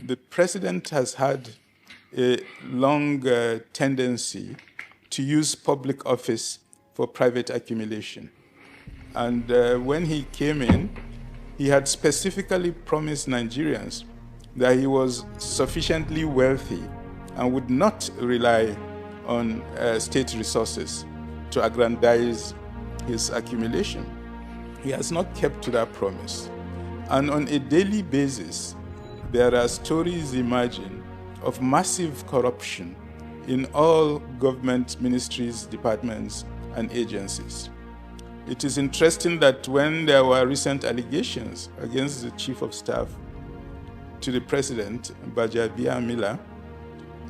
the president has had a long tendency to use public office for private accumulation. And when he came in, he had specifically promised Nigerians that he was sufficiently wealthy and would not rely on state resources to aggrandize his accumulation. He has not kept to that promise. And on a daily basis, there are stories emerging of massive corruption in all government ministries, departments, and agencies. It is interesting that when there were recent allegations against the chief of staff to the president, Mila,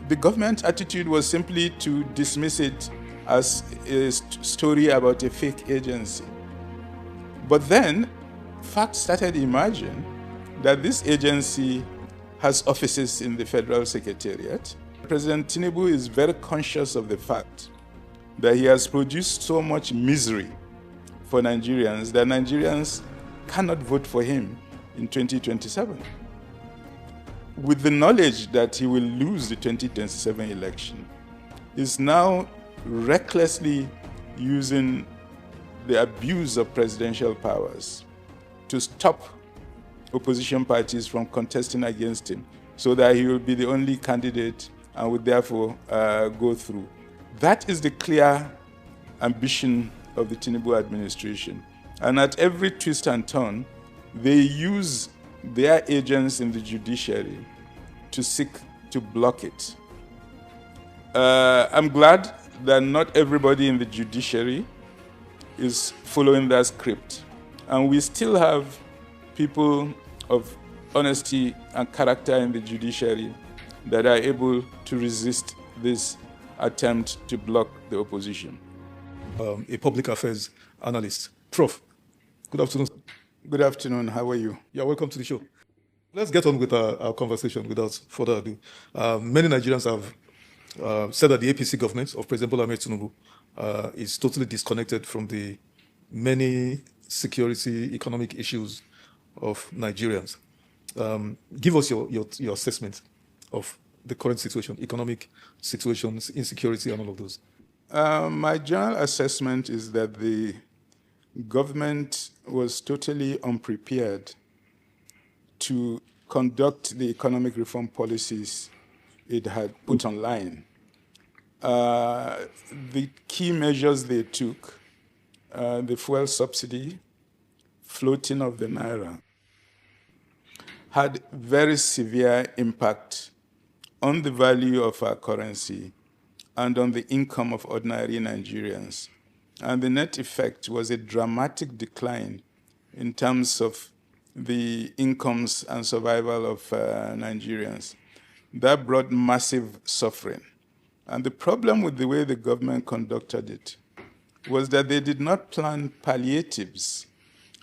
the government attitude was simply to dismiss it as a story about a fake agency. But then, facts started emerging that this agency has offices in the Federal Secretariat. President Tinubu is very conscious of the fact that he has produced so much misery for Nigerians that Nigerians cannot vote for him in 2027. With the knowledge that he will lose the 2027 election, is now recklessly using the abuse of presidential powers to stop opposition parties from contesting against him so that he will be the only candidate and would therefore go through. That is the clear ambition of the Tinubu administration. And at every twist and turn, they use their agents in the judiciary to seek to block it. I'm glad that not everybody in the judiciary is following that script. And we still have people of honesty and character in the judiciary that are able to resist this attempt to block the opposition. A public affairs analyst. Prof, good afternoon. Good afternoon. How are you? Yeah, welcome to the show. Let's get on with our conversation without further ado. Many Nigerians have said that the APC government of President Bola Ahmed Tinubu is totally disconnected from the many security, economic issues of Nigerians. Give us your assessment of the current situation, economic situations, insecurity, and all of those. My general assessment is that the government was totally unprepared to conduct the economic reform policies it had put online. The key measures they took, the fuel subsidy, floating of the naira, had very severe impact on the value of our currency and on the income of ordinary Nigerians. And the net effect was a dramatic decline in terms of the incomes and survival of Nigerians. That brought massive suffering. And the problem with the way the government conducted it was that they did not plan palliatives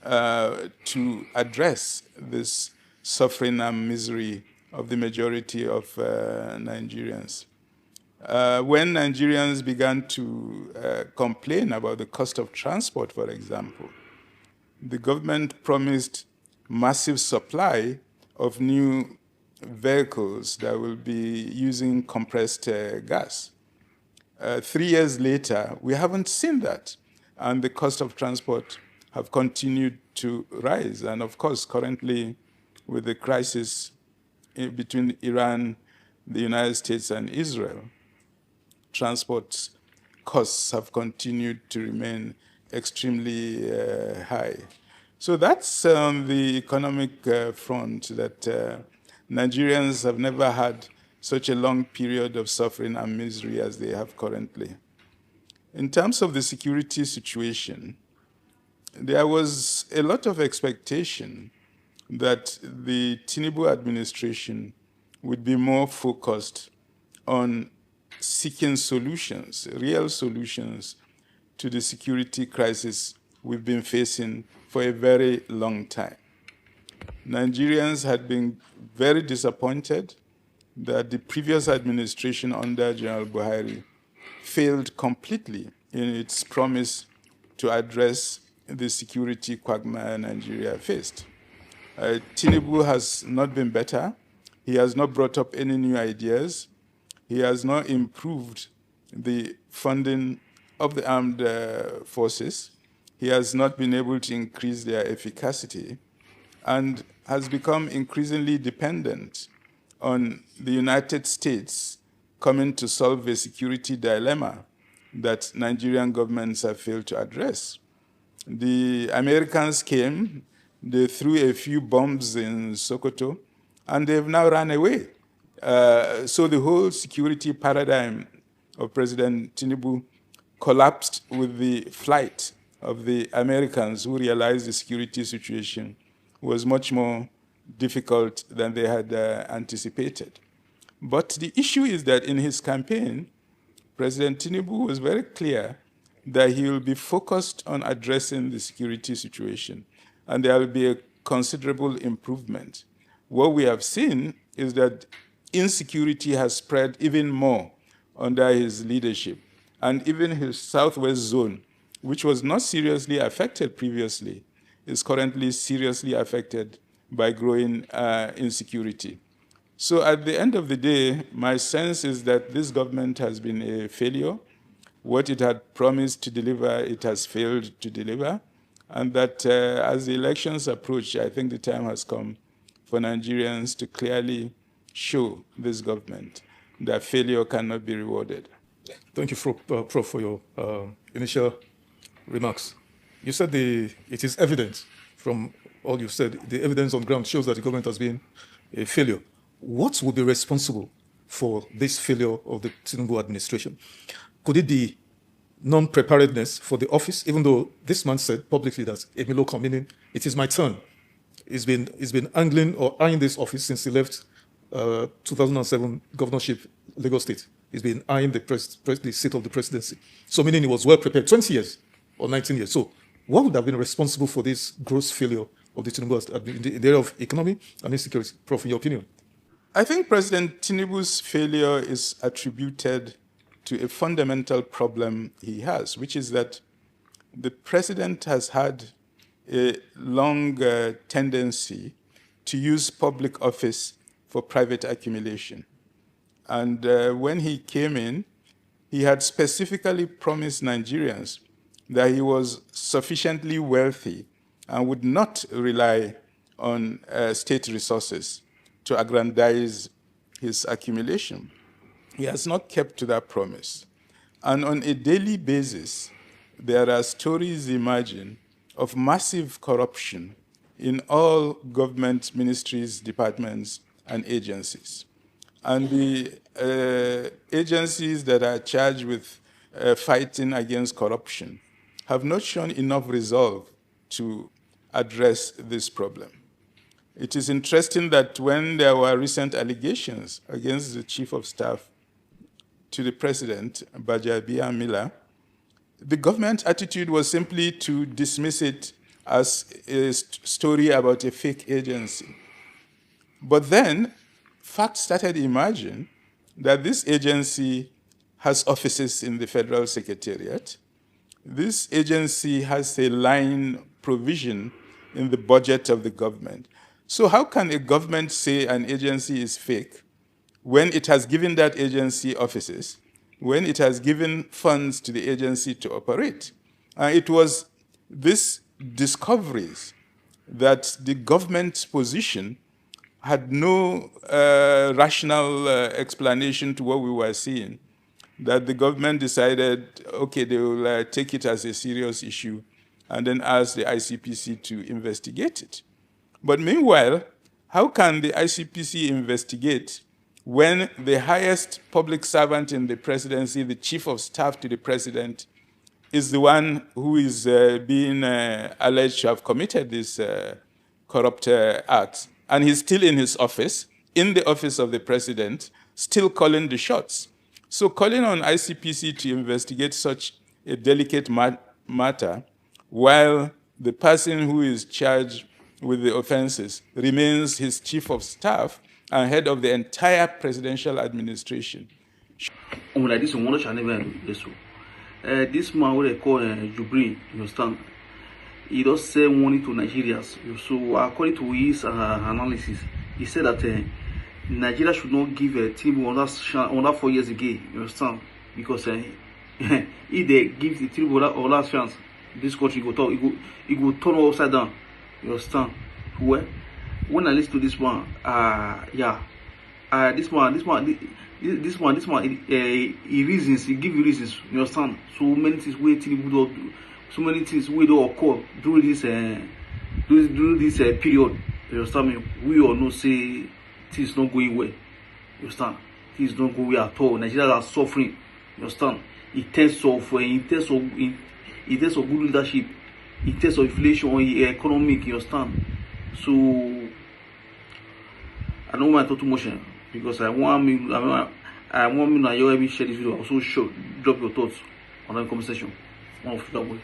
to address this suffering and misery of the majority of Nigerians. When Nigerians began to complain about the cost of transport, for example, the government promised massive supply of new vehicles that will be using compressed gas. 3 years later, we haven't seen that, and the cost of transport have continued to rise. And of course, currently, with the crisis between Iran, the United States, and Israel, transport costs have continued to remain extremely high. So that's on the economic front, that Nigerians have never had such a long period of suffering and misery as they have currently. In terms of the security situation, there was a lot of expectation that the Tinubu administration would be more focused on seeking solutions, real solutions to the security crisis we've been facing for a very long time. Nigerians had been very disappointed that the previous administration under General Buhari failed completely in its promise to address the security quagmire Nigeria faced. Tinubu has not been better. He has not brought up any new ideas. He has not improved the funding of the armed forces. He has not been able to increase their efficacy and has become increasingly dependent on the United States coming to solve a security dilemma that Nigerian governments have failed to address. The Americans came, they threw a few bombs in Sokoto, and they've now run away. So the whole security paradigm of President Tinubu collapsed with the flight of the Americans, who realized the security situation was much more difficult than they had anticipated. But the issue is that in his campaign, President Tinubu was very clear that he will be focused on addressing the security situation, and there will be a considerable improvement. What we have seen is that insecurity has spread even more under his leadership, and even his southwest zone, which was not seriously affected previously, is currently seriously affected by growing insecurity. So at the end of the day, my sense is that this government has been a failure. What it had promised to deliver, it has failed to deliver. And that as the elections approach, I think the time has come for Nigerians to clearly show this government that failure cannot be rewarded. Thank you, Prof, for your initial remarks. You said it is evident from all you've said, the evidence on ground shows that the government has been a failure. What would be responsible for this failure of the Tinubu administration? Could it be non-preparedness for the office, even though this man said publicly that Emiloko, meaning it is my turn, he's been angling or eyeing this office since he left 2007 governorship, Lagos State. He's been eyeing the seat of the presidency. So meaning he was well prepared, 20 years or 19 years. So what would have been responsible for this gross failure of the Tinubu in the area of economy and insecurity? Prof, in your opinion? I think President Tinubu's failure is attributed to a fundamental problem he has, which is that the president has had a long tendency to use public office for private accumulation. And when he came in, he had specifically promised Nigerians that he was sufficiently wealthy and would not rely on state resources to aggrandize his accumulation. He has not kept to that promise. And on a daily basis, there are stories emerging of massive corruption in all government ministries, departments, and agencies. And the agencies that are charged with fighting against corruption have not shown enough resolve to address this problem. It is interesting that when there were recent allegations against the chief of staff to the president, Gbajabiamila, the government attitude was simply to dismiss it as a story about a fake agency. But then facts started emerging that this agency has offices in the Federal Secretariat. This agency has a line provision in the budget of the government. So how can a government say an agency is fake when it has given that agency offices, when it has given funds to the agency to operate? It was these discoveries that the government's position had no rational explanation to what we were seeing, that the government decided, okay, they will take it as a serious issue and then ask the ICPC to investigate it. But meanwhile, how can the ICPC investigate when the highest public servant in the presidency, the chief of staff to the president, is the one who is being alleged to have committed this corrupt act? And he's still in his office, in the office of the president, still calling the shots. So calling on ICPC to investigate such a delicate matter while the person who is charged with the offenses remains his chief of staff and head of the entire presidential administration. Like this, one shall never do this. This man, what they call Jibrin, you understand? He does say money to Nigerians. So according to his analysis, he said that Nigeria should not give Tinubu another 4 years again. You understand? Because if they give the Tinubu another chance, this country go turn upside down. You understand? Well, when I listen to this one, this one, he reasons, he give you reasons. You understand? So many things where Tinubu do, so many things we do occur during this period. You understand me? We all know say things not going well. You understand? Things don't go well at all. Nigeria are suffering. You understand? In terms of good leadership, in terms of inflation, economic. You understand? So I don't want to talk too much because I want me to share this video. Also, drop your thoughts on the comment section. One of that way.